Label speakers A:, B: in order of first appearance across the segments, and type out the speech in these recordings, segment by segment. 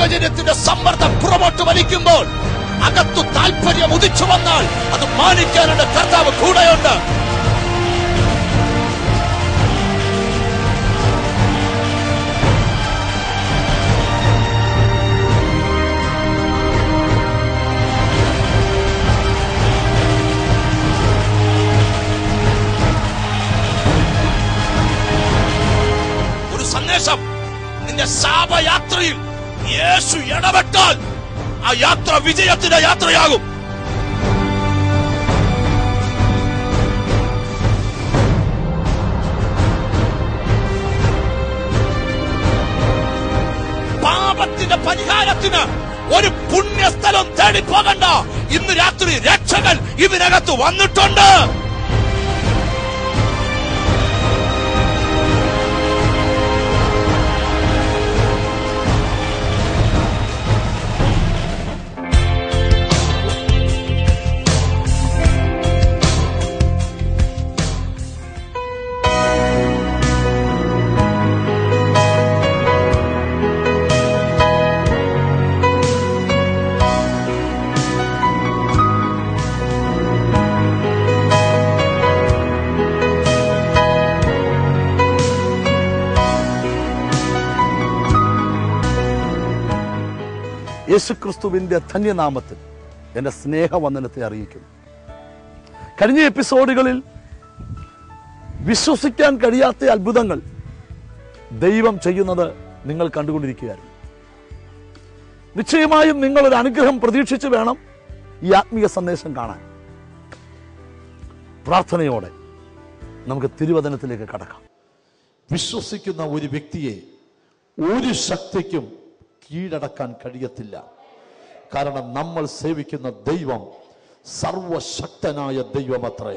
A: സാഹചര്യത്തിന്റെ സമ്മർദ്ദം പുറമോട്ട് വലിക്കുമ്പോൾ അകത്തു താല്പര്യം ഉദിച്ചു വന്നാൽ അത് മാനിക്കാനുള്ള കർത്താവ് കൂടെയുണ്ട്. ഒരു സന്ദേശം, നിന്റെ ശാപയാത്രയിൽ യേശു ഇടപെട്ടാൽ ആ യാത്ര വിജയത്തിന്റെ യാത്രയാകും. പാപത്തിന്റെ പരിഹാരത്തിന് ഒരു പുണ്യസ്ഥലം തേടി പോകണ്ട. ഇന്ന് രാത്രി രക്ഷകൻ ഇതിനകത്ത് വന്നിട്ടുണ്ട്.
B: യേശുക്രിസ്തുവിന്റെ ധന്യനാമത്തിൽ എൻ്റെ സ്നേഹവന്ദനത്തെ അറിയിക്കുന്നു. കഴിഞ്ഞ എപ്പിസോഡുകളിൽ വിശ്വസിക്കാൻ കഴിയാത്ത അത്ഭുതങ്ങൾ ദൈവം ചെയ്യുന്നത് നിങ്ങൾ കണ്ടുകൊണ്ടിരിക്കുകയായിരുന്നു. നിശ്ചയമായും നിങ്ങളൊരു അനുഗ്രഹം പ്രതീക്ഷിച്ച് വേണം ഈ ആത്മീയ സന്ദേശം കാണാൻ. പ്രാർത്ഥനയോടെ നമുക്ക് തിരുവചനത്തിലേക്ക് കടക്കാം. വിശ്വസിക്കുന്ന ഒരു വ്യക്തിയെ ഒരു ശക്തിക്കും കീഴടക്കാൻ കഴിയത്തില്ല. കാരണം നമ്മൾ സേവിക്കുന്ന ദൈവം സർവശക്തനായ ദൈവമത്രേ.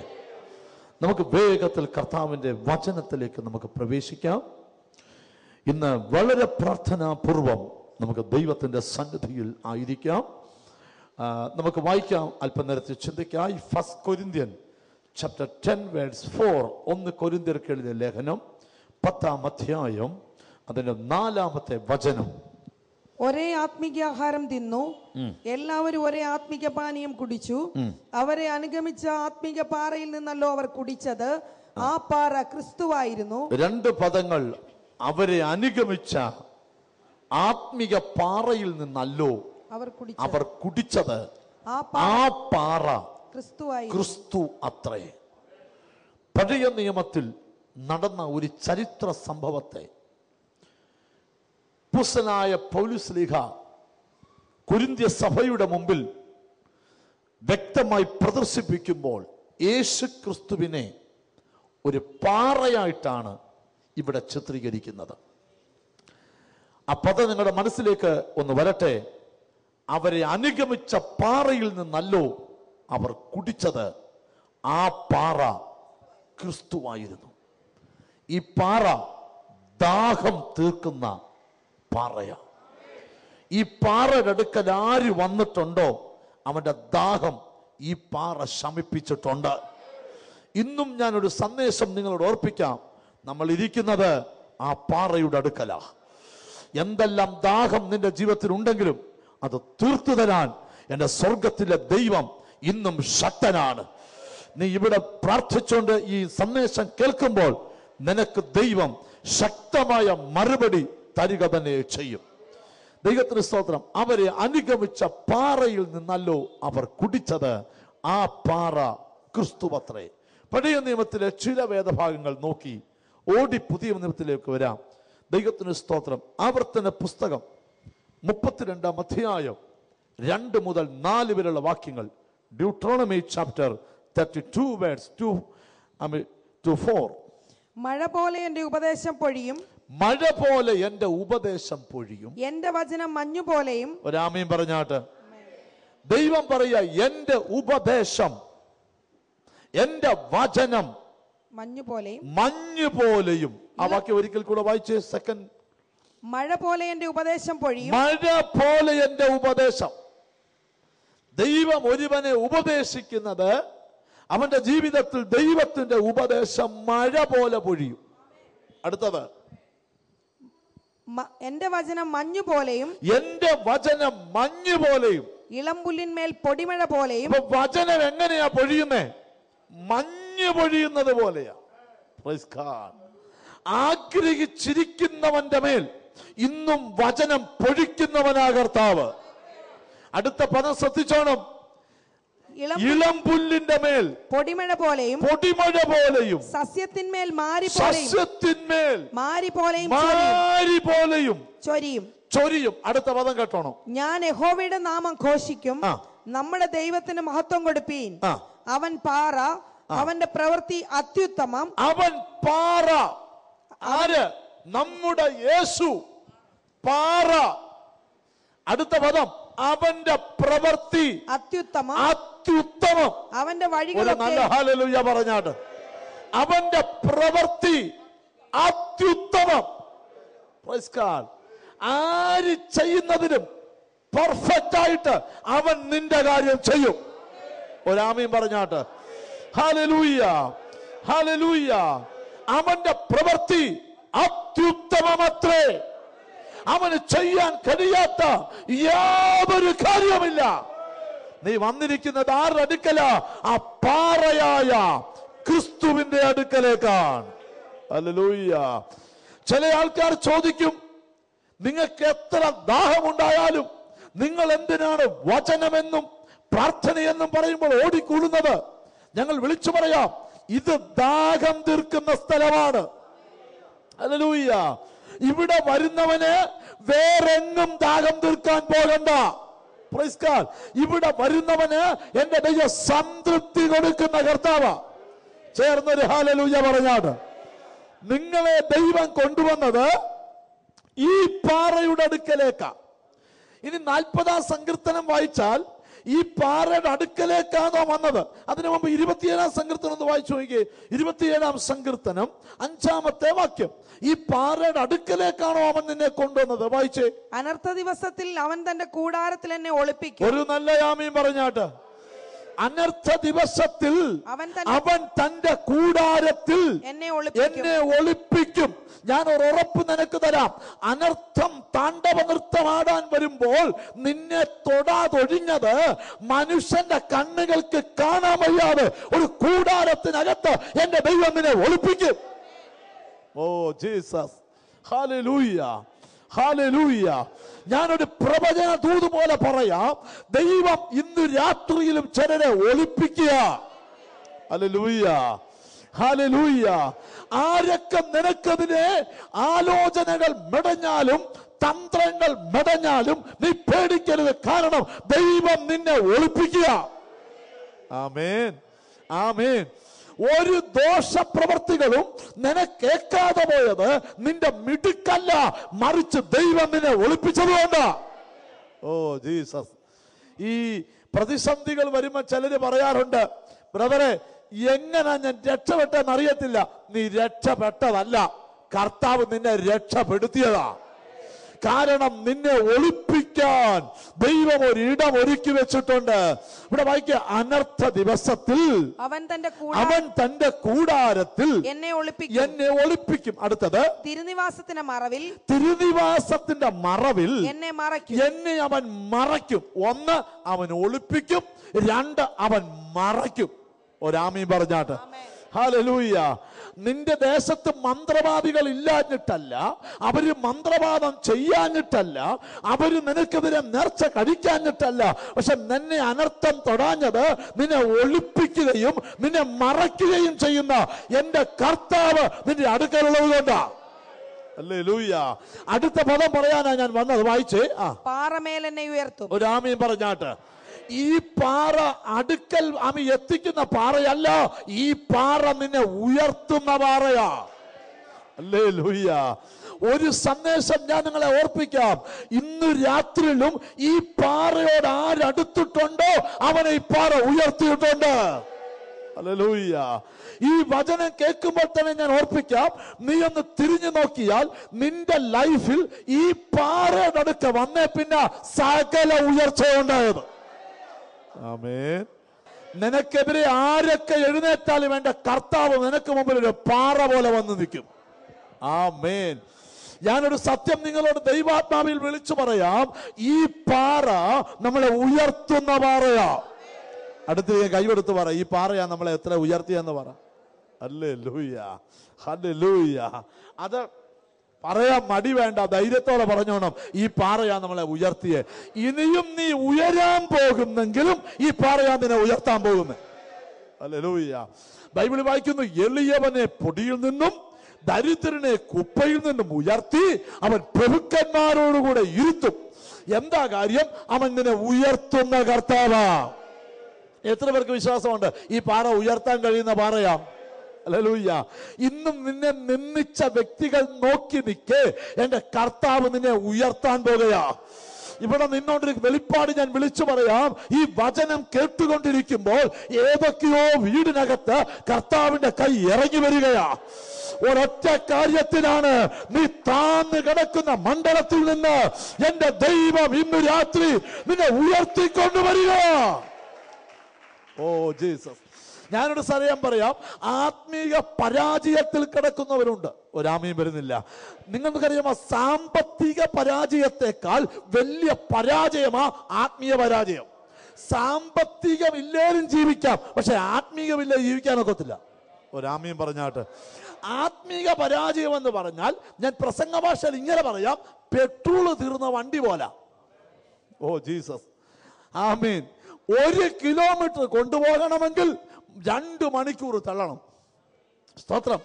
B: നമുക്ക് വേഗത്തിൽ കർത്താവിൻ്റെ വചനത്തിലേക്ക് നമുക്ക് പ്രവേശിക്കാം. ഇന്ന് വളരെ പ്രാർത്ഥനാപൂർവം നമുക്ക് ദൈവത്തിൻ്റെ സന്നിധിയിൽ ആയിരിക്കാം. നമുക്ക് വായിക്കാം, അല്പനേരത്തിൽ ചിന്തിക്കായി. 1 Corinthians chapter 10 verse 4. 1 കൊരിന്ത്യർക്ക് എഴുതിയ ലേഖനം 10-ാം അധ്യായം അതിന്റെ 4-ാമത്തെ വചനം.
C: ഒരേ ആത്മിക ആഹാരം തിന്നു, എല്ലാവരും ഒരേ ആത്മിക പാനീയം കുടിച്ചു. അവരെ അനുഗമിച്ച ആത്മിക പാറയിൽ നിന്നല്ലോ അവർ കുടിച്ചത്. ആ പാറ ക്രിസ്തുവായിരുന്നു. 2 പദങ്ങൾ. അവരെ അനുഗമിച്ച ആത്മിക പാറയിൽ നിന്നല്ലോ അവർ കുടിച്ചത്. ആ പാറ ക്രിസ്തു അത്രേ. പഴയ നിയമത്തിൽ നടന്ന ഒരു ചരിത്ര സംഭവത്തെ അപ്പോസ്തലനായ പൗലോസ് ശ്ലീഹ കൊരിന്ത്യ സഭയുടെ മുമ്പിൽ വ്യക്തമായി പ്രദർശിപ്പിക്കുമ്പോൾ യേശു ക്രിസ്തുവിനെ ഒരു പാറയായിട്ടാണ് ഇവിടെ ചിത്രീകരിക്കുന്നത്. ആ പദം നിങ്ങളുടെ മനസ്സിലേക്ക് ഒന്ന് വരട്ടെ. അവരെ അനുഗമിച്ച പാറയിൽ നിന്നല്ലോ അവർ കുടിച്ചത്. ആ പാറ ക്രിസ്തുവായിരുന്നു. ഈ പാറ ദാഹം തീർക്കുന്ന പാറയാ. ഈ പാറയുടെ അടുക്കൽ ആര് വന്നിട്ടുണ്ടോ അവന്റെ ദാഹം ഈ പാറ ശമിപ്പിച്ചിട്ടുണ്ട്. ഇന്നും ഞാനൊരു സന്ദേശം നിങ്ങളോട് ഓർപ്പിക്കാം. നമ്മൾ ഇരിക്കുന്നത് ആ പാറയുടെ അടുക്കലാ. എന്തെല്ലാം ദാഹം നിന്റെ ജീവിതത്തിൽ ഉണ്ടെങ്കിലും അത് തീർത്തു തരാൻ എൻ്റെ സ്വർഗത്തിലെ ദൈവം ഇന്നും ശക്തനാണ്. നീ ഇവിടെ പ്രാർത്ഥിച്ചുകൊണ്ട് ഈ സന്ദേശം കേൾക്കുമ്പോൾ നിനക്ക് ദൈവം ശക്തമായ മറുപടി തരിക തന്നെ ചെയ്യും. ദൈവത്തിന് സ്തോത്രം. അവരെ അനുഗമിച്ച പാറയിൽ നിന്നല്ലോ അവർ കുടിച്ചത്. ആ പാറ ക്രിസ്തുവത്രേ. പഴയ നിയമത്തിലെ ചില വേദഭാഗങ്ങൾ നോക്കി ഓടി പുതിയ നിയമത്തിലേക്ക് വരാം. ദൈവത്തിന് സ്തോത്രം. ആവർത്തന പുസ്തകം 32-ാം അധ്യായം 2 മുതൽ 4 വരെയുള്ള വാക്യങ്ങൾ. Deuteronomy chapter 32 verse 2 to 4. മഴ പോലെ എന്റെ ഉപദേശം പൊഴിയും,
B: മഴ പോലെ എന്റെ ഉപദേശം പൊഴിയും,
C: എന്റെ വചനം മഞ്ഞു പോലെയും.
B: ഒരാമീൻ പറഞ്ഞാട്ട്. ദൈവം പറയുക, എന്റെ ഉപദേശം, എന്റെ വചനം മഞ്ഞു പോലെയും. ആ വാക്യം ഒരിക്കൽ കൂടെ വായിച്ചേ. സെക്കൻഡ്.
C: മഴ പോലെ എന്റെ ഉപദേശം പൊഴിയും.
B: മഴ പോലെ എന്റെ ഉപദേശം. ദൈവം ഒരുവനെ ഉപദേശിക്കുന്നത് അവന്റെ ജീവിതത്തിൽ ദൈവത്തിന്റെ ഉപദേശം മഴ പോലെ പൊഴിയും. അടുത്തത്
C: എന്റെ വചനം മഞ്ഞു പോലെയും
B: എന്റെ വചനം മഞ്ഞ് പോലെയും.
C: ഇളംപുല്ലിന്മേൽ പൊടിമഴ പോലെയും.
B: അപ്പൊ വചനം എങ്ങനെയാ പൊഴിയുന്നേ? മഞ്ഞ് പൊഴിയുന്നത് പോലെയാ. Praise God. ആഗ്രഹിച്ചിരിക്കുന്നവന്റെ മേൽ ഇന്നും വചനം പൊഴിക്കുന്നവനാ കർത്താവ്. അടുത്ത പദം ശ്രദ്ധിച്ചോണം. ഇളം പുല്ലിന്റെ മേൽ
C: പൊടിമഴ പോലെയും
B: പൊടിമഴ പോലെയും
C: സസ്യത്തിന്മേൽ
B: സസ്യത്തിന്മേൽ
C: മാരി പോലെയും ചൊരിയും.
B: അടുത്ത പദം കേട്ടോണം.
C: ഞാൻ യഹോവയുടെ നാമം ഘോഷിക്കും, നമ്മുടെ ദൈവത്തിന് മഹത്വം കൊടുപ്പീൻ. അവൻ പാറ, അവന്റെ പ്രവൃത്തി അത്യുത്തമം.
B: അവൻ പാറ. ആര്? നമ്മുടെ യേശു പാറ. അടുത്ത പദം അവന്റെ പ്രവൃത്തി അത്യുത്തമം.
C: അവന്റെ വഴികൾ
B: നല്ല ഹല്ലേലൂയ പറഞ്ഞാട്ട്. അവന്റെ പ്രവൃത്തി അത്യുത്തമം. Praise God. ആര് ചെയ്യുന്നതിനും പെർഫെക്റ്റ് ആയിട്ട് അവൻ നിന്റെ കാര്യം ചെയ്യും. ഒരാമീൻ പറഞ്ഞാട്ട്. ഹല്ലേലൂയ, ഹല്ലേലൂയ. അവന്റെ പ്രവൃത്തി അത്യുത്തമമത്രേ. അവന് ചെയ്യാൻ കഴിയാത്ത യാതൊരു കാര്യവുമില്ല. നീ വന്നിരിക്കുന്നത് ആരുടെ അടുക്കല? ആ പാറയായ ക്രിസ്തുവിന്റെ അടുക്കലേക്കാണ്. ഹല്ലേലൂയ. ചില ആൾക്കാർ ചോദിക്കും, നിങ്ങൾക്ക് എത്ര ദാഹമുണ്ടായാലും നിങ്ങൾ എന്തിനാണ് വചനമെന്നും പ്രാർത്ഥനയെന്നും പറയുമ്പോൾ ഓടിക്കൂടുന്നത്? ഞങ്ങൾ വിളിച്ചു പറയാം, ഇത് ദാഹം തീർക്കുന്ന സ്ഥലമാണ്. ഹല്ലേലൂയ. ഇവിടെ വരുന്നവന് വേറെങ്ങും ദാഹം തീർക്കാൻ പോകണ്ട. Praise God. ഇവിടെ വരുന്നവന് എന്റെ ദൈവം സംതൃപ്തി കൊടുക്കുന്ന കർത്താവ്. ചേർന്നൊരു ഹല്ലേലൂയ പറഞ്ഞാണ്. നിങ്ങളെ ദൈവം കൊണ്ടുവന്നത് ഈ പാറയുടെ അടുക്കലേക്കാ. ഇനി 40-ാം സങ്കീർത്തനം വായിച്ചാൽ ഈ പാറയുടെ അടുക്കലേക്കാണോ വന്നത്? അതിനു മുമ്പ് 27-ാം സങ്കീർത്തനം ഒന്ന് വായിച്ചു നോക്കിയേ. 27-ാം സങ്കീർത്തനം 5-ാമത്തെ വാക്യം. ഈ പാറയുടെ അടുക്കലേക്കാണോ അവൻ നിന്നെ കൊണ്ടുവന്നത്? വായിച്ചേ.
C: അനർത്ഥ ദിവസത്തിൽ അവൻ തന്റെ കൂടാരത്തിൽ എന്നെ ഒളിപ്പിക്കും.
B: ഒരു നല്ല യാമീൻ പറഞ്ഞാട്ട്. അനർത്ഥ ദിവസത്തിൽ അവൻ തന്റെ കൂടാരത്തിൽ എന്നെ ഒളിപ്പിക്കും. ഞാൻ ഒരു ഉറപ്പ് നിനക്ക് തരാം. അനർത്ഥം താണ്ഡവ നൃത്തമാടാൻ വരുമ്പോൾ നിന്നെ തൊടാതൊഴിഞ്ഞത് മനുഷ്യന്റെ കണ്ണുകൾക്ക് കാണാൻ വയ്യാതെ ഒരു കൂടാരത്തിനകത്ത് എന്റെ ദൈവം നിന്നെ ഒളിപ്പിക്കും. Oh Jesus, hallelujah, hallelujah. ഞാനൊരു പ്രവചന ദൂത് പോലെ പറയാം, ദൈവം ഇന്ന് രാത്രിയിലും ചിലരെ ഒളിപ്പിക്കുക. Hallelujah, hallelujah. ആരൊക്കെ നിനക്കതിനെ ആലോചനകൾ മെടഞ്ഞാലും തന്ത്രങ്ങൾ മെടഞ്ഞാലും നീ പേടിക്കരുത്. കാരണം ദൈവം നിന്നെ ഒളിപ്പിക്കുക. ആമേൻ, ആമേൻ. ഒരു ദോഷപ്രവർത്തികളും നിനക്കേക്കാതെ പോയത് നിന്റെ മിടുക്കല്ല, മറിച്ച് ദൈവം നിന്നെ ഒളിപ്പിച്ചതുകൊണ്ടാ. Oh Jesus. ഈ പ്രതിസന്ധികൾ വരുമ്പോ ചിലര് പറയാറുണ്ട്, ബ്രദറെ എങ്ങനെ ഞാൻ രക്ഷപ്പെട്ടെന്ന് അറിയത്തില്ല. നീ രക്ഷപ്പെട്ടതല്ല, കർത്താവ് നിന്നെ രക്ഷപ്പെടുത്തിയതാ. കാരണം നിന്നെ ഒളിപ്പിക്കാൻ ദൈവം ഒരിടം ഒരുക്കി വെച്ചിട്ടുണ്ട്. ഇവിടെ വായിക്കുക, അനർത്ഥ ദിവസത്തിൽ അവൻ തന്റെ കൂടാരത്തിൽ എന്നെ ഒളിപ്പിക്കും. അടുത്തത്, തിരുനിവാസത്തിന്റെ മറവിൽ എന്നെ അവൻ മറയ്ക്കും. ഒന്ന്, അവൻ ഒളിപ്പിക്കും. രണ്ട്, അവൻ മറയ്ക്കും. ഒരാമീൻ പറഞ്ഞാട്ട്. ഹല്ലേലൂയ. നിന്റെ ദേശത്ത് മന്ത്രവാദികൾ ഇല്ലാഞ്ഞിട്ടല്ല, അവര് മന്ത്രവാദം ചെയ്യാഞ്ഞിട്ടല്ല, അവര് നിനക്കെതിരെ നേർച്ച കഴിക്കാഞ്ഞിട്ടല്ല. പക്ഷെ നിന്നെ അനർത്ഥം തൊടാഞ്ഞത് നിന്നെ ഒളിപ്പിക്കുകയും നിന്നെ മറയ്ക്കുകയും ചെയ്യുന്ന എന്റെ കർത്താവ് നിന്റെ അടുക്കലുള്ളത് കൊണ്ടാ. ഹല്ലേലൂയ. അടുത്ത പദം പറയാനാ ഞാൻ വന്നത്. വായിച്ചേ.
C: പാറമേൽ എന്നെ ഉയർത്തും.
B: ഒരു ആമീൻ പറഞ്ഞാട്ട്. ഈ പാറ അടുക്കൽ ആമി എത്തിക്കുന്ന പാറയല്ല, ഈ പാറ നിന്നെ ഉയർത്തുന്ന പാറയാ. ഹല്ലേലൂയ. ഒരു സന്ദേശം ഞാൻ നിങ്ങളെ ഓർപ്പിക്കാം. ഇന്ന് രാത്രിയിലും ഈ പാറയോട് ആരടുത്തിട്ടുണ്ടോ അവനെ ഈ പാറ ഉയർത്തിയിട്ടുണ്ട്. ഹല്ലേലൂയ. ഈ വചനം കേൾക്കുമ്പോൾ തന്നെ ഞാൻ ഓർപ്പിക്കാം, നീ ഒന്ന് തിരിഞ്ഞു നോക്കിയാൽ നിന്റെ ലൈഫിൽ ഈ പാറയുടെ അടുക്ക വന്നേ പിന്നെ സകല ഉയർച്ചയുണ്ടായത്. ആമേൻ. നിനക്കെതിരെ ആരൊക്കെ എഴുന്നേറ്റാലും എന്റെ കർത്താവ് നിനക്ക് മുമ്പിൽ ഒരു പാറ പോലെ വന്ന് നിൽക്കും. ആമേൻ. ഞാനൊരു സത്യം നിങ്ങളോട് ദൈവാത്മാവിൽ വിളിച്ചു പറയാം. ഈ പാറ നമ്മളെ ഉയർത്തുന്ന പാറയാ. അടുത്ത് കൈവെടുത്ത് പറ, ഈ പാറയാ നമ്മളെ എത്ര ഉയർത്തിയെന്ന് പറ. Hallelujah, hallelujah. അത് പറയാൻ മടി വേണ്ട, ധൈര്യത്തോടെ പറഞ്ഞോണം. ഈ പാറയാ നമ്മളെ ഉയർത്തിയെ. ഇനിയും നീ ഉയരാൻ പോകുന്നെങ്കിലും ഈ പാറയാ നിന്നെ ഉയർത്താൻ പോകുന്നത്. ഹല്ലേലൂയ. ബൈബിൾ വായിക്കുന്നു, എളിയവനെ പൊടിയിൽ നിന്നും ദരിദ്രനെ കുപ്പയിൽ നിന്നും ഉയർത്തി അവൻ പ്രഭുക്കന്മാരോടുകൂടെ ഇരുത്തും. എന്താ കാര്യം? അവൻ നിന്നെ ഉയർത്തുന്ന കർത്താവാ. എത്ര പേർക്ക് വിശ്വാസമുണ്ട് ഈ പാറ ഉയർത്താൻ കഴിയുന്ന പാറയാ? ഹല്ലേലൂയ. ഇന്നും നിന്നെ നിന്ദിച്ച വ്യക്തികൾ നോക്കി നിൽക്കേ, എന്റെ കർത്താവ് നിന്നെ ഉയർത്താൻ പോകുകയാ. ഇവിടെ നിന്നോണ്ടൊരു വെളിപ്പാട് ഞാൻ വിളിച്ചു പറയാം. ഈ വചനം കേട്ടുകൊണ്ടിരിക്കുമ്പോൾ ഏതൊക്കെയോ വീടിനകത്ത് കർത്താവിന്റെ കൈ ഇറങ്ങി വരികയാ. ഒരൊറ്റ കാര്യത്തിലാണ്, നീ താന്ന് കിടക്കുന്ന മണ്ഡലത്തിൽ നിന്ന് എന്റെ ദൈവം ഇന്ന് രാത്രി നിന്നെ ഉയർത്തിക്കൊണ്ടുവരിക. Oh Jesus. ഞാനൊരു സത്യം പറയാം. ആത്മീയ പരാജയത്തിൽ കിടക്കുന്നവരുണ്ട്. ഒരാമയും വരുന്നില്ല. നിങ്ങൾക്കറിയാമോ, സാമ്പത്തിക പരാജയത്തെക്കാൾ വലിയ പരാജയമാ ആത്മീയ പരാജയം. സാമ്പത്തികമില്ലേലും ജീവിക്കാം, പക്ഷെ ആത്മീയമില്ല ജീവിക്കാനൊക്കത്തില്ല. ഒരാമയും പറഞ്ഞാട്ട്. ആത്മീക പരാജയം എന്ന് പറഞ്ഞാൽ, ഞാൻ പ്രസംഗ ഭാഷയിൽ ഇങ്ങനെ പറയാം, പെട്രോൾ തീർന്ന വണ്ടി പോലെ. ഓ ജീസസ്, ആമീൻ. 1 കിലോമീറ്റർ കൊണ്ടുപോകണമെങ്കിൽ 2 മണിക്കൂർ തള്ളണം. സ്തോത്രം.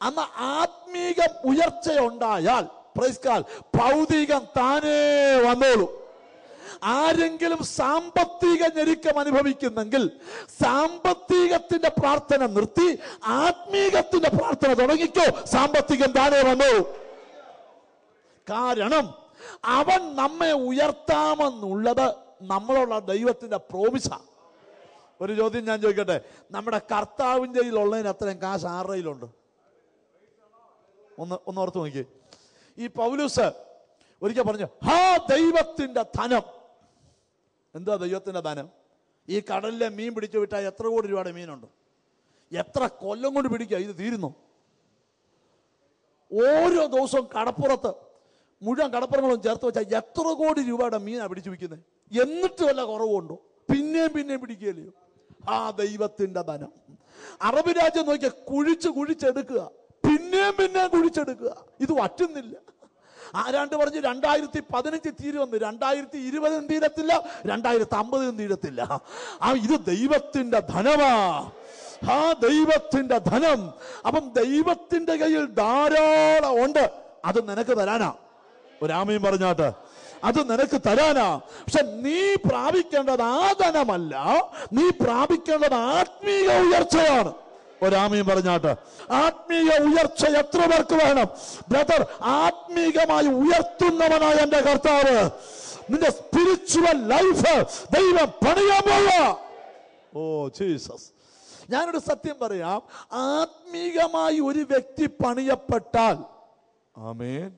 B: അന്ന് ആത്മീക ഉയർച്ചയുണ്ടായാൽ പ്രൈസ് ഗോഡ്, ഭൗതികം താനേ വന്നോളൂ. ആരെങ്കിലും സാമ്പത്തിക ഞെരുക്കം അനുഭവിക്കുന്നെങ്കിൽ സാമ്പത്തികത്തിന്റെ പ്രാർത്ഥന നിർത്തി ആത്മീകത്തിന്റെ പ്രാർത്ഥന തുടങ്ങിക്കോ. സാമ്പത്തികം താനേ വന്നോ. കാരണം അവൻ നമ്മെ ഉയർത്താമെന്നുള്ളത് നമ്മളോടുള്ള ദൈവത്തിന്റെ പ്രോമിസാ. ഒരു ചോദ്യം ഞാൻ ചോദിക്കട്ടെ, നമ്മുടെ കർത്താവിൻ്റെ കയ്യിലുള്ളതിന് അത്രയും കാശ് ആരുടെ കയ്യിലുണ്ട്? ഒന്ന് ഓർത്ത് നോക്കി. ഈ പൗലൂസ് ഒരിക്കൽ പറഞ്ഞു, ഹാ ദൈവത്തിന്റെ ധനം. എന്താ ദൈവത്തിന്റെ ധനം? ഈ കടലിലെ മീൻ പിടിച്ചു വിട്ടാൽ എത്ര കോടി രൂപയുടെ മീനുണ്ട്? എത്ര കൊല്ലം കൊണ്ട് പിടിക്കുക? ഇത് തീരുന്നു. ഓരോ ദിവസവും കടപ്പുറത്ത് മുഴുവൻ കടപ്പുറങ്ങളും ചേർത്ത് വെച്ചാൽ എത്ര കോടി രൂപയുടെ മീനാണ് പിടിച്ചു വയ്ക്കുന്നത്? എന്നിട്ട് വല്ല കുറവുണ്ടോ? പിന്നെയും പിടിക്കുകയല്ലയോ? ആ ദൈവത്തിന്റെ ധനം. അറബ് രാജ്യം നോക്കിയാൽ കുഴിച്ചെടുക്കുക, പിന്നെയും കുഴിച്ചെടുക്കുക. ഇത് വറ്റുന്നില്ല. ആരാണ്ട് പറഞ്ഞു 2015 തീരുമെന്ന്. 2020 തീരത്തില്ല, 2050 തീരത്തില്ല. ഇത് ദൈവത്തിന്റെ ധനമാ. ആ ദൈവത്തിന്റെ ധനം. അപ്പം ദൈവത്തിന്റെ കയ്യിൽ ധാരാളം ഉണ്ട്. അത് നിനക്ക് തരാനാ. ഒരാമയും പറഞ്ഞാട്ട്, അത് നിനക്ക് തരാനാ. പക്ഷെ നീ പ്രാപിക്കേണ്ടത് ആ ധനമല്ല, നീ പ്രാപിക്കേണ്ടത് ആത്മീയ ഉയർച്ചയാണ്. ഒരാമയും പറഞ്ഞാട്ട്. ആത്മീയ ഉയർച്ച എത്ര പേർക്ക് വേണം? ബ്രദർ, ആത്മീകമായി ഉയർത്തുന്നവനായ എന്റെ കർത്താവ് നിന്റെ സ്പിരിച്വൽ ലൈഫ് ദൈവം പണിയാൻ പോവാ. Oh Jesus. ഞാനൊരു സത്യം പറയാം. ആത്മീകമായി ഒരു വ്യക്തി പണിയപ്പെട്ടാൽ, ആമേൻ,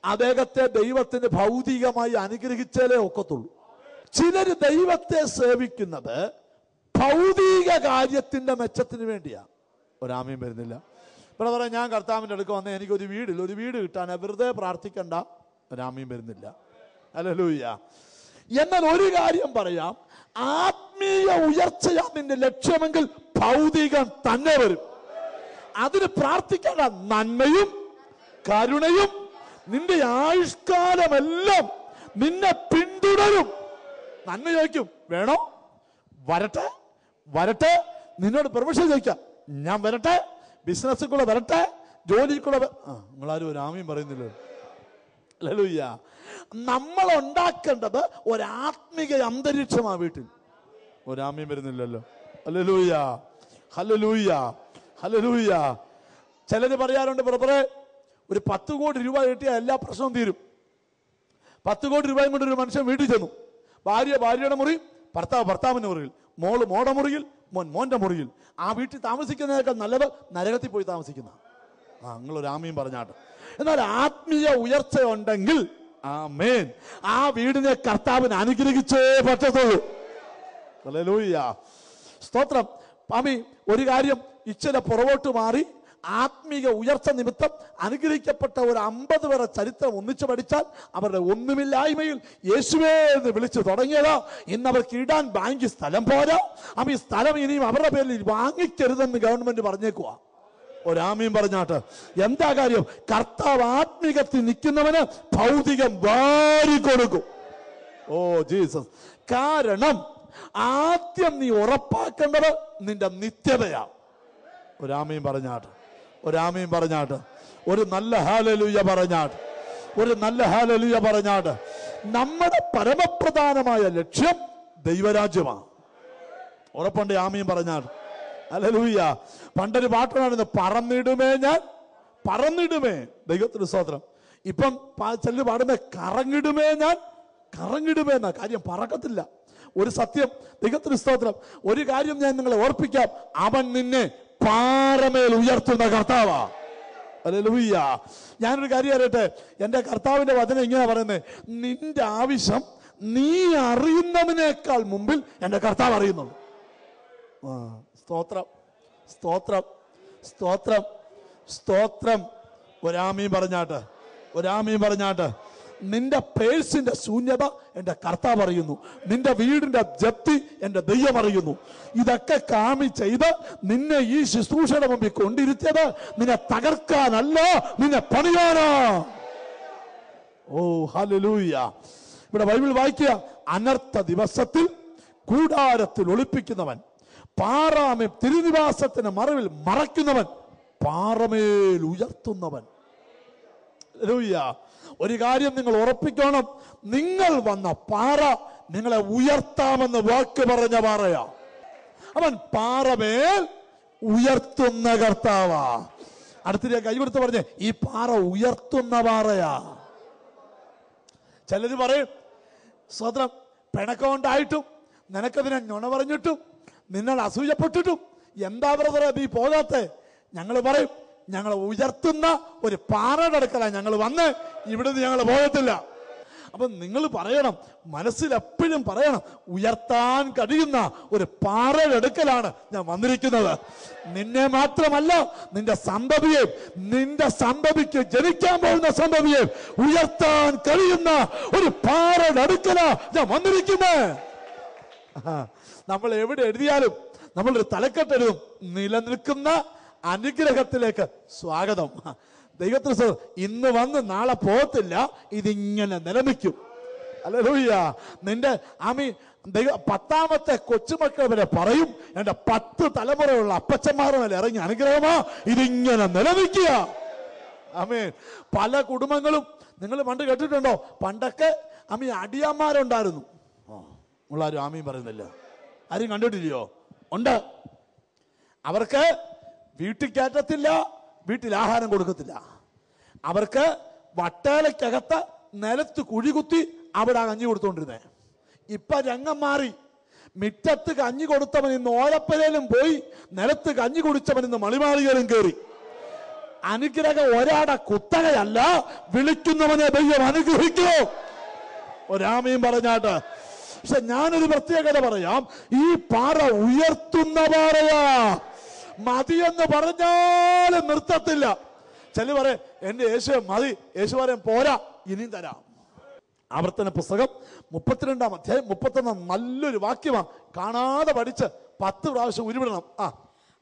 B: അദ്ദേഹത്തെ ദൈവത്തിന് ഭൗതികമായി അനുഗ്രഹിച്ചാലേ ഒക്കത്തുള്ളൂ. ചിലര് ദൈവത്തെ സേവിക്കുന്നത് ഭൗതിക കാര്യത്തിന്റെ മെച്ചത്തിന് വേണ്ടിയാ. ഒരാമയും വരുന്നില്ല. ഇവിടെ പറയാം, ഞാൻ കർത്താവിൻ്റെ അടുക്ക് വന്നേ, എനിക്കൊരു വീട് കിട്ടാൻ വെറുതെ പ്രാർത്ഥിക്കണ്ട. ഒരാമയും വരുന്നില്ല. ഹല്ലേലൂയ. എന്നാൽ ഒരു കാര്യം പറയാം, ആത്മീയ ഉയർച്ചയാ നിന്റെ ലക്ഷ്യമെങ്കിൽ ഭൗതികം തന്നെ വരും. അതിന് പ്രാർത്ഥിക്കേണ്ട നന്മയും കരുണയും നിന്റെ ആയുഷ്കാലമെല്ലാം നിന്നെ പിന്തുടരും. നന്മ ചോദിക്കും, വേണോ? വരട്ടെ. നിന്നോട് പെർമിഷൻ ചോദിക്കാം, ഞാൻ വരട്ടെ, ബിസിനസ്സിൽ കൂടെ വരട്ടെ, ജോലിയിൽ കൂടെ. നിങ്ങളാരും ഒരു ആമയും പറയുന്നില്ല. ഹല്ലേലൂയ. നമ്മൾ ഉണ്ടാക്കേണ്ടത് ഒരാത്മിക അന്തരീക്ഷമാണ് വീട്ടിൽ. ഒരാമയും വരുന്നില്ലല്ലോ. Hallelujah, hallelujah, hallelujah. ചിലര് പറയാറുണ്ട്, ബ്രദറെ, ഒരു 10 കോടി രൂപ കിട്ടിയാൽ എല്ലാ പ്രശ്നവും തീരും. 10 കോടി രൂപയും കൊണ്ട് ഒരു മനുഷ്യൻ വീട്ടിൽ ചെന്നു. ഭാര്യയുടെ മുറിയിൽ, ഭർത്താവിന്റെ മുറിയിൽ, മോളുടെ മുറിയിൽ, മോന്റെ മുറിയിൽ. ആ വീട്ടിൽ താമസിക്കുന്നതിനേക്കാൾ നല്ലത് നരകത്തിൽ പോയി താമസിക്കുന്ന. നിങ്ങളൊരു ആമയും പറഞ്ഞാട്ട്. എന്നാൽ ആത്മീയ ഉയർച്ച ഉണ്ടെങ്കിൽ, ആമേൻ, ആ വീടിനെ കർത്താവിന് അനുഗ്രഹിച്ചേ പറ്റത്തുള്ളൂ. ഹല്ലേലൂയ, സ്തോത്രം. ആമീൻ. ഒരു കാര്യം ഇച്ചിരി പുറകോട്ട് മാറി ആത്മീക ഉയർച്ച നിമിത്തം അനുഗ്രഹിക്കപ്പെട്ട ഒരു 50 പേരെ ചരിത്രം ഒന്നിച്ചു പഠിച്ചാൽ അവരുടെ ഒന്നുമില്ലായ്മയിൽ യേശുവേ എന്ന് വിളിച്ചു തുടങ്ങിയതാ. ഇന്ന് അവർക്ക് ഇടാൻ ബാങ്കിൽ സ്ഥലം പോരാ. അപ്പൊ ഈ സ്ഥലം ഇനിയും അവരുടെ പേരിൽ വാങ്ങിക്കരുതെന്ന് ഗവൺമെന്റ് പറഞ്ഞേക്കുവാ. ഒരാമീൻ പറഞ്ഞാട്ട്. എന്താ കാര്യം? കർത്താവ് ആത്മീകത്തിൽ നിൽക്കുന്നവന് ഭൗതികം വാരി കൊടുക്കും. Oh Jesus. കാരണം ആദ്യം നീ ഉറപ്പാക്കേണ്ടത് നിന്റെ നിത്യതയാ. ഒരാമീൻ പറഞ്ഞാട്ട്. ഒരാമീൻ പറഞ്ഞാട്ട്. ഒരു നല്ല ഹല്ലേലൂയ പറഞ്ഞാട്ട്. ഒരു നല്ല ഹല്ലേലൂയ പറഞ്ഞാട്ട്. നമ്മുടെ പരമപ്രധാനമായ ലക്ഷ്യം ദൈവരാജ്യമാണ്. ഉറപ്പുണ്ട്? ആമീൻ പറഞ്ഞാട്ട്. ഹല്ലേലൂയ. പണ്ടൊരു പാട്ടാണ്, പറന്നിടുമേ ഞാൻ പറന്നിടുമേ. ദൈവത്തിന് സ്തോത്രം. ഇപ്പം ചെല്ലു പാടുമ്പോ കറങ്ങിടുമേ ഞാൻ കറങ്ങിടുമേ എന്നാ. കാര്യം പറക്കത്തില്ല. ഒരു സത്യം, ദൈവത്തിന് സ്തോത്രം, ഒരു കാര്യം ഞാൻ നിങ്ങളെ ഓർപ്പിക്കാം. അവൻ നിന്നെ പാറമേൽ ഉയർത്തുന്ന കർത്താവാ. ഹല്ലേലൂയ. ഞാനൊരു കാര്യം അറിയട്ടെ, എന്റെ കർത്താവിന്റെ വചനം ഇങ്ങനെ പറയുന്നത്, നിന്റെ ആവശ്യം നീ അറിയുന്നതിനേക്കാൾ മുമ്പിൽ എന്റെ കർത്താവ് അറിയുന്നുള്ളൂ. സ്തോത്രം സ്തോത്രം സ്തോത്രം സ്തോത്രം. ഒരാമീൻ പറഞ്ഞാട്ട്. ഒരാമീൻ പറഞ്ഞാട്ട്. നിന്റെ പേഴ്സിന്റെ ശൂന്യത എന്റെ കർത്താവ് അറിയുന്നു. നിന്റെ വീടിന്റെ ജപ്തി എന്റെ ദൈവം അറിയുന്നു. ഇതൊക്കെ കാമി ചെയ്ത് നിന്നെ ഈ ശുശ്രൂഷയുടെ മുമ്പിൽ കൊണ്ടിരുത്തിയത് നിന്നെ തകർക്കാനല്ല, നിന്നെ പണിയാനാ. ഓ ഹല്ലേലൂയ. ഇവിടെ ബൈബിൾ വായിക്കുക, അനർത്ഥ ദിവസത്തിൽ കൂടാരത്തിൽ ഒളിപ്പിക്കുന്നവൻ, പാറാമേൽ തിരുനിവാസത്തിന് മറവിൽ മറയ്ക്കുന്നവൻ, പാറമേൽ ഉയർത്തുന്നവൻ. ഹല്ലേലൂയ. ഒരു കാര്യം നിങ്ങൾ ഉറപ്പിക്കണം, നിങ്ങൾ വന്ന പാറ നിങ്ങളെ ഉയർത്താമെന്ന് വാക്ക് പറഞ്ഞ പാറയാ. അവൻ പാറമേൽ ഉയർത്തുന്ന കർത്താവാ. അടുത്ത കൈകൊടുത്ത് പറഞ്ഞേ, ഈ പാറ ഉയർത്തുന്ന പാറയാ. ചിലര് പറയും, സ്വതന്ത്രം പിണക്കമുണ്ടായിട്ടും നിനക്കതിനെ നുണ പറഞ്ഞിട്ടും നിങ്ങൾ അസൂയപ്പെട്ടിട്ടും എന്താ ബ്രദറെ നീ പോകാത്തെ? ഞങ്ങൾ പറയും, ഞങ്ങൾ ഉയർത്തുന്ന ഒരു പാറയുടെ അടുക്കലാണ് ഞങ്ങൾ വന്ന്, ഇവിടുന്ന് ഞങ്ങൾ പോകത്തില്ല. അപ്പൊ നിങ്ങൾ പറയണം, മനസ്സിൽ എപ്പോഴും പറയണം, ഉയർത്താൻ കഴിയുന്ന ഒരു പാറയുടെ അടുക്കലാണ് ഞാൻ വന്നിരിക്കുന്നത്. നിന്നെ മാത്രമല്ല, നിന്റെ സന്തതിയെയും നിന്റെ സന്തതിക്ക് ജനിക്കാൻ പോകുന്ന സന്തതിയെയും ഉയർത്താൻ കഴിയുന്ന ഒരു പാറയുടെ അടുക്കലാ ഞാൻ വന്നിരിക്കുന്നത്. നമ്മൾ എവിടെ എഴുതിയാലും നമ്മളൊരു തലക്കെട്ട് എഴുതും, നിലനിൽക്കുന്ന അനുഗ്രഹത്തിലേക്ക് സ്വാഗതം. ദൈവത്തിന് ഇന്ന് വന്ന് നാളെ പോകത്തില്ല, ഇതിങ്ങനെ നിലനിൽക്കും. ഹല്ലേലൂയ. നിന്റെ ദൈവ 10ാമത്തെ കൊച്ചുമക്കൾ വരെ പറയും, എന്റെ 10 തലമുറയുള്ള അപ്പച്ചന്മാരുടെ മേലെ ഇറങ്ങിയ അനുഗ്രഹമാ, ഇതിങ്ങനെ നിലനിൽക്കുക. ആമേൻ. പല കുടുംബങ്ങളും നിങ്ങൾ പണ്ട് കേട്ടിട്ടുണ്ടോ? പണ്ടൊക്കെ അടിയന്മാരുണ്ടായിരുന്നു. നമ്മളാരും ആമീൻ പറയുന്നില്ല. ആരും കണ്ടിട്ടില്ലയോ? ഉണ്ട്. അവർക്ക് വീട്ടിൽ കയറ്റത്തില്ല, വീട്ടിൽ ആഹാരം കൊടുക്കത്തില്ല. അവർക്ക് വട്ടേലക്കകത്ത് നിലത്ത് കുഴി കുത്തി അവിടെ കഞ്ഞി കൊടുത്തോണ്ടിരുന്നേ. ഇപ്പൊ രംഗം മാറി. മിറ്റത്ത് കഞ്ഞി കൊടുത്തവൻ ഇന്ന് ഓലപ്പരയിലും പോയി, നിലത്ത് കഞ്ഞി കുടിച്ചവൻ ഇന്ന് മണിമാളികയിലും കയറി. അനുഗ്രഹം ഒരാടെ കുത്തകയല്ല, വിളിക്കുന്നവനെ ദൈവം അനുഗ്രഹിക്കൂ. ഒരാമയും പറഞ്ഞാട്ട്. പക്ഷെ ഞാനൊരു പ്രത്യേകത പറയാം, ഈ പാറ ഉയർത്തുന്ന പാറയാ. മതിയെന്ന് പറഞ്ഞാലും നിർത്തത്തില്ല. ചില പറയും, എന്റെ യേശു മതി, യേശു പറയും പോരാ, ഇനിയും തരാം. ആവർത്തന പുസ്തകം 32-ാം അധ്യായം 31 നല്ലൊരു വാക്യമാണ്. കാണാതെ പഠിച്ച് 10 പ്രാവശ്യം ഉരുവിടണം.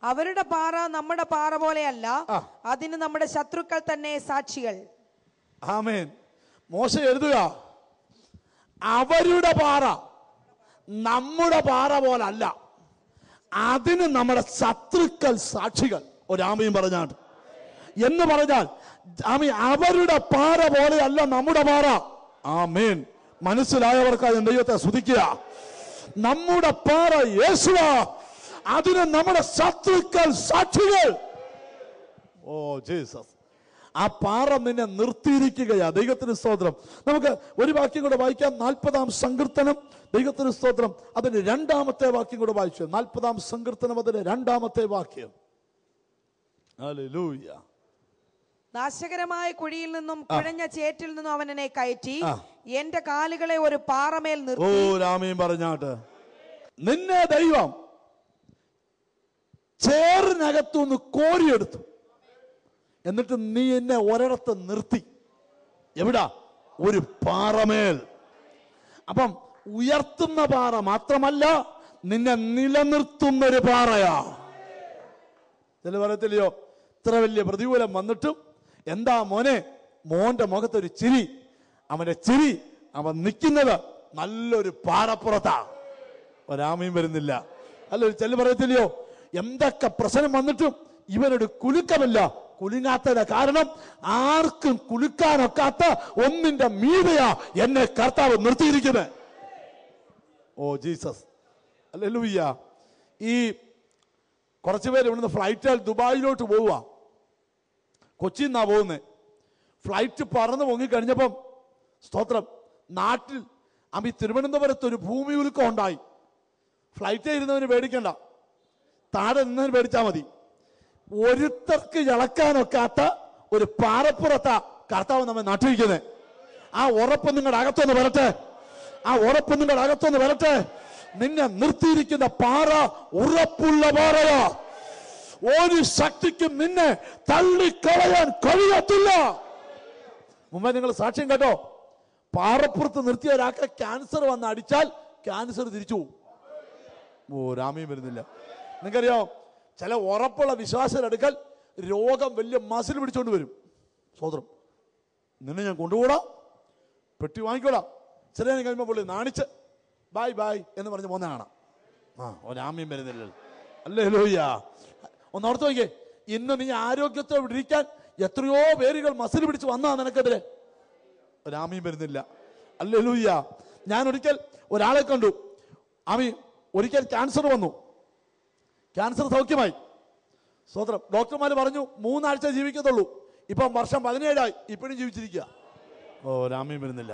C: അവരുടെ പാറ നമ്മുടെ പാറ പോലെയല്ല, അതിന് നമ്മുടെ ശത്രുക്കൾ തന്നെ സാക്ഷികൾ.
B: ആമേൻ. മോശ എഴുതുക, അവരുടെ പാറ നമ്മുടെ പാറ പോലല്ല, അതിന് നമ്മുടെ ശത്രുക്കൾ സാക്ഷികൾ. ഒരാമയും പറഞ്ഞാണ്. എന്ന് പറഞ്ഞാൽ അവരുടെ പാറ പോലെയല്ല നമ്മുടെ പാറ. ആമേൻ. മനസ്സിലായവർക്കായി ദൈവത്തെ സ്തുതിക്കുക. നമ്മുടെ പാറ യേശുവാ, അതിന് നമ്മുടെ ശത്രുക്കൾ സാക്ഷികൾ. Oh Jesus. ആ പാറ നിന്നെ നിർത്തിയിരിക്കുകയാ. ദൈവത്തിന് സ്തോത്രം. നമുക്ക് ഒരു വാക്യം കൂടെ വായിക്കാം. 40-ാം സങ്കീർത്തനം. ദൈവത്തിന് സ്തോത്രം. അതിന്റെ 2-ാമത്തെ വാക്യം കൂടെ വായിച്ചു. 40-ാം സങ്കീർത്തനം, അതിന്റെ 2-ാമത്തെ വാക്യം. ഹല്ലേലൂയ.
C: നാശകരമായ കുഴിയിൽ നിന്നും കുഴഞ്ഞ ചേറ്റിൽ നിന്നും അവൻ എന്നെ കയറ്റി എന്റെ കാലുകളെ ഒരു പാറമേൽ നിർത്തി.
B: ഓ രാമയും പറഞ്ഞാട്ട്. നിന്നെ ദൈവം ചേറിനകത്തുനിന്ന് കോരിയെടുത്തു. എന്നിട്ട് നീ എന്നെ ഒരിടത്ത് നിർത്തി. എവിടാ? ഒരു പാറമേൽ. അപ്പം ഉയർത്തുന്ന പാറ മാത്രമല്ല, നിന്നെ നിലനിർത്തുന്നൊരു പാറയാ. ചില പറയത്തില്ലയോ, ഇത്ര വലിയ പ്രതികൂലം വന്നിട്ടും എന്താ മോനെ, മോന്റെ മുഖത്തൊരു ചിരി. അവന്റെ ചിരി, അവൻ നിൽക്കുന്നത് നല്ലൊരു പാറപ്പുറത്താ. ഒരാമയും വരുന്നില്ല. അല്ല, ചില പറയത്തില്ലയോ, എന്തൊക്കെ പ്രശ്നം വന്നിട്ടും ഇവനൊരു കുലുക്കമില്ല. കുലുങ്ങാത്തതിന്റെ കാരണം ആർക്കും കുലുക്കാനൊക്കാത്ത ഒന്നിന്റെ മീതയാ എന്നെ കർത്താവ് നിർത്തിയിരിക്കുന്നത്. Oh Jesus, hallelujah. ഈ കുറച്ചു പേര് ഇവിടുന്ന് ഫ്ലൈറ്റിൽ ദുബായിലോട്ട് പോവുക. കൊച്ചിയിൽ നിന്നാ പോകുന്നത്. ഫ്ലൈറ്റ് പറന്ന് പൊങ്ങിക്കഴിഞ്ഞപ്പം സ്തോത്രം, നാട്ടിൽ തിരുവനന്തപുരത്ത് ഒരു ഭൂമി ഉരുക്കം ഉണ്ടായി. ഫ്ലൈറ്റിൽ ഇരുന്നവന് പേടിക്കണ്ട, താഴെ നിന്നവന് പേടിച്ചാൽ മതി. ഒരുത്തർക്ക് ഇളക്കാനൊക്കാത്ത ഒരു പാറപ്പുറത്താ കർത്താവ് നമ്മെ നട്ടിരിക്കുന്നത്. ആ ഉറപ്പ് നിങ്ങളുടെ അകത്തൊന്ന് വരട്ടെ, ആ ഉറപ്പ് നിങ്ങളുടെ അകത്തൊന്ന് വരട്ടെ. നിന്നെ നിർത്തിയിരിക്കുന്ന പാറ ഉറപ്പുള്ള പാറയാ. ഒരു ശക്തിക്കും നിന്നെ തള്ളിക്കളയാൻ കഴിയത്തില്ല. മുമ്പേ നിങ്ങൾ സാക്ഷ്യം കേട്ടോ, പാറപ്പുറത്ത് നിർത്തിയ ഒരാൾക്ക് ക്യാൻസർ വന്ന് അടിച്ചാൽ ക്യാൻസർ തിരിച്ചു പോകും. ഓ രാമയും വരുന്നില്ല. നിങ്ങൾക്കറിയോ, ചില ഉറപ്പുള്ള വിശ്വാസത്തിനടുക്കൽ രോഗം വലിയ മസിൽ പിടിച്ചോണ്ട് വരും. സ്വതന്ത്രം, നിന്നെ ഞാൻ കൊണ്ടുപോടാം, പെട്ടി വാങ്ങിക്കോളാം. ചില കഴിയുമ്പോൾ പുള്ളി നാണിച്ച് ബായ് ബായ് എന്ന് പറഞ്ഞ് പോന്ന കാണാം. ഒരാമയും വരുന്നില്ലല്ലോ. ഹല്ലേലൂയ. ഒന്നോർത്ത് നോക്കിയേ, ഇന്ന് നീ ആരോഗ്യത്തോടെ ഇരിക്കാൻ എത്രയോ പേരുകൾ മസിൽ പിടിച്ച് വന്നാ നിനക്കെതിരെ. ഒരാമയും വരുന്നില്ല. ഹല്ലേലൂയ. ഞാൻ ഒരിക്കൽ ഒരാളെ കണ്ടു. ഒരിക്കൽ ക്യാൻസർ വന്നു, ക്യാൻസർ സൗഖ്യമായി. സ്വതന്ത്രം, ഡോക്ടർമാർ പറഞ്ഞു 3 ആഴ്ച ജീവിക്കത്തുള്ളൂ. ഇപ്പം വർഷം 17ആയി, ഇപ്പോഴും ജീവിച്ചിരിക്കുക. ഓ രാമയും വരുന്നില്ല.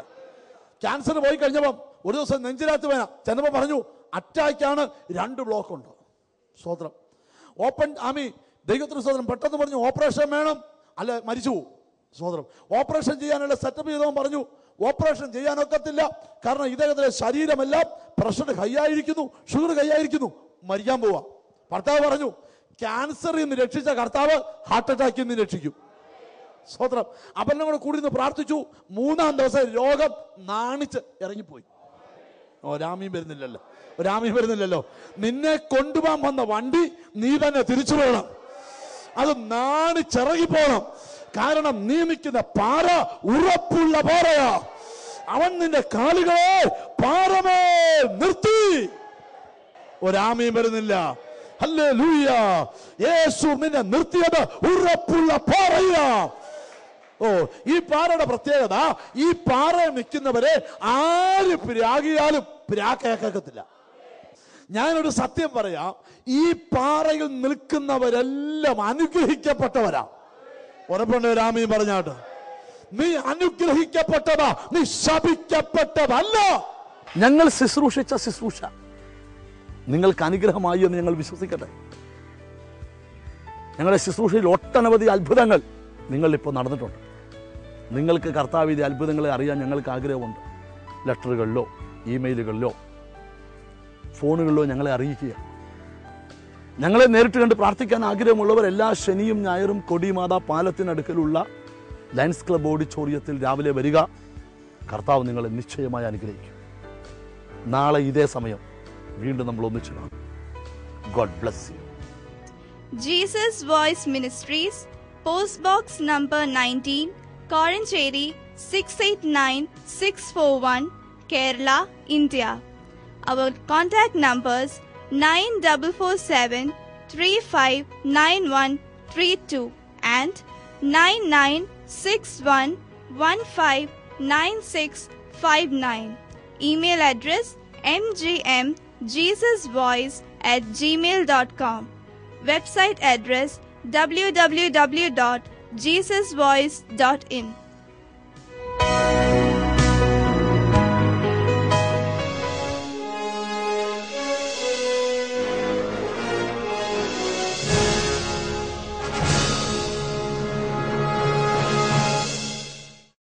B: ക്യാൻസർ പോയി കഴിഞ്ഞപ്പം ഒരു ദിവസം നെഞ്ചിനകത്ത് വേണം ചെന്നപ്പോൾ പറഞ്ഞു അറ്റാക്കാണ്, 2 ബ്ലോക്ക് ഉണ്ട്. സ്വതന്ത്രം, ഓപ്പൺ ദൈവത്തിന് സ്വതന്ത്രം പെട്ടെന്ന് പറഞ്ഞു ഓപ്പറേഷൻ വേണം, അല്ല മരിച്ചു പോകും. സ്വതന്ത്രം, ഓപ്പറേഷൻ ചെയ്യാനുള്ള സെറ്റപ്പ് ചെയ്തവൻ പറഞ്ഞു ഓപ്പറേഷൻ ചെയ്യാനൊക്കത്തില്ല, കാരണം ഇദ്ദേഹത്തിന്റെ ശരീരമെല്ലാം പ്രഷർ ഹൈ ആയിരിക്കുന്നു, ഷുഗർ ഹൈ ആയിരിക്കുന്നു, മരിക്കാൻ പോവാ. ഭർത്താവ് പറഞ്ഞു ക്യാൻസറിൽ നിന്ന് രക്ഷിച്ച കർത്താവ് ഹാർട്ട് അറ്റാക്കിൽ നിന്ന് രക്ഷിക്കും. സ്വതന്ത്രം, അപ്പനും കൂടെ കൂടി നിന്ന് പ്രാർത്ഥിച്ചു. 3-ാം ദിവസം രോഗം നാണിച്ച് ഇറങ്ങിപ്പോയി. രാമയും വരുന്നില്ലല്ലോ, രാമയും വരുന്നില്ലല്ലോ. നിന്നെ കൊണ്ടുപോകാൻ വന്ന വണ്ടി നീ തന്നെ തിരിച്ചു പോകണം, അത് നാണിച്ചിറങ്ങിപ്പോണം. കാരണം നീ നിൽക്കുന്ന പാറ ഉറപ്പുള്ള പാറയാ. അവൻ നിന്റെ കാലുകളെ പാറമേൽ നിർത്തി. ഒരാമയും വരുന്നില്ല. ഹല്ലേലൂയ. യേശു നിന്നെ നിർത്തിയത് ഉറപ്പുള്ള പാറയാ. ഓ, ഈ പാറയുടെ പ്രത്യേകത, ഈ പാറയിൽ നിൽക്കുന്നവരെ ആര് പിരാകിയാലും പിരാക്കേക്കത്തില്ല. ഞാനൊരു സത്യം പറയാം, ഈ പാറയിൽ നിൽക്കുന്നവരെല്ലാം അനുഗ്രഹിക്കപ്പെട്ടവരാ. ഉറപ്പുണ്ട് രാമയും പറഞ്ഞാട്ട്, നീ അനുഗ്രഹിക്കപ്പെട്ടതാ, നീ ശപിക്കപ്പെട്ടതല്ല. ഞങ്ങൾ ശുശ്രൂഷിച്ച ശുശ്രൂഷ നിങ്ങൾക്ക് അനുഗ്രഹമായി എന്ന് ഞങ്ങൾ വിശ്വസിക്കട്ടെ. ഞങ്ങളുടെ ശുശ്രൂഷയിൽ ഒട്ടനവധി അത്ഭുതങ്ങൾ നിങ്ങളിപ്പോൾ നടന്നിട്ടുണ്ട്. നിങ്ങൾക്ക് കർത്താവിന്റെ അത്ഭുതങ്ങളെ അറിയാൻ ഞങ്ങൾക്ക് ആഗ്രഹമുണ്ട്. ലെറ്ററുകളിലോ ഇമെയിലുകളിലോ ഫോണുകളിലോ ഞങ്ങളെ അറിയിക്കുക. ഞങ്ങളെ നേരിട്ട് കണ്ട് പ്രാർത്ഥിക്കാൻ ആഗ്രഹമുള്ളവർ എല്ലാ ശനിയും ഞായറും കൊടിമാത പാലത്തിനടുക്കലുള്ള ലയൺസ് ക്ലബ് ഓഡിറ്റോറിയത്തിൽ രാവിലെ വരിക. കർത്താവ് നിങ്ങളെ നിശ്ചയമായി അനുഗ്രഹിക്കും. നാളെ ഇതേ സമയം വീണ്ടും നമ്മൾ ഒന്നിച്ചു കാണും. God bless you.
D: Jesus voice ministries, post box number 19, Kozhencherry 689641, Kerala, India. Our contact numbers 9447359132 and 9961159659. Email address mgmjesusvoice@gmail.com. Website address www.jesusvoice.in.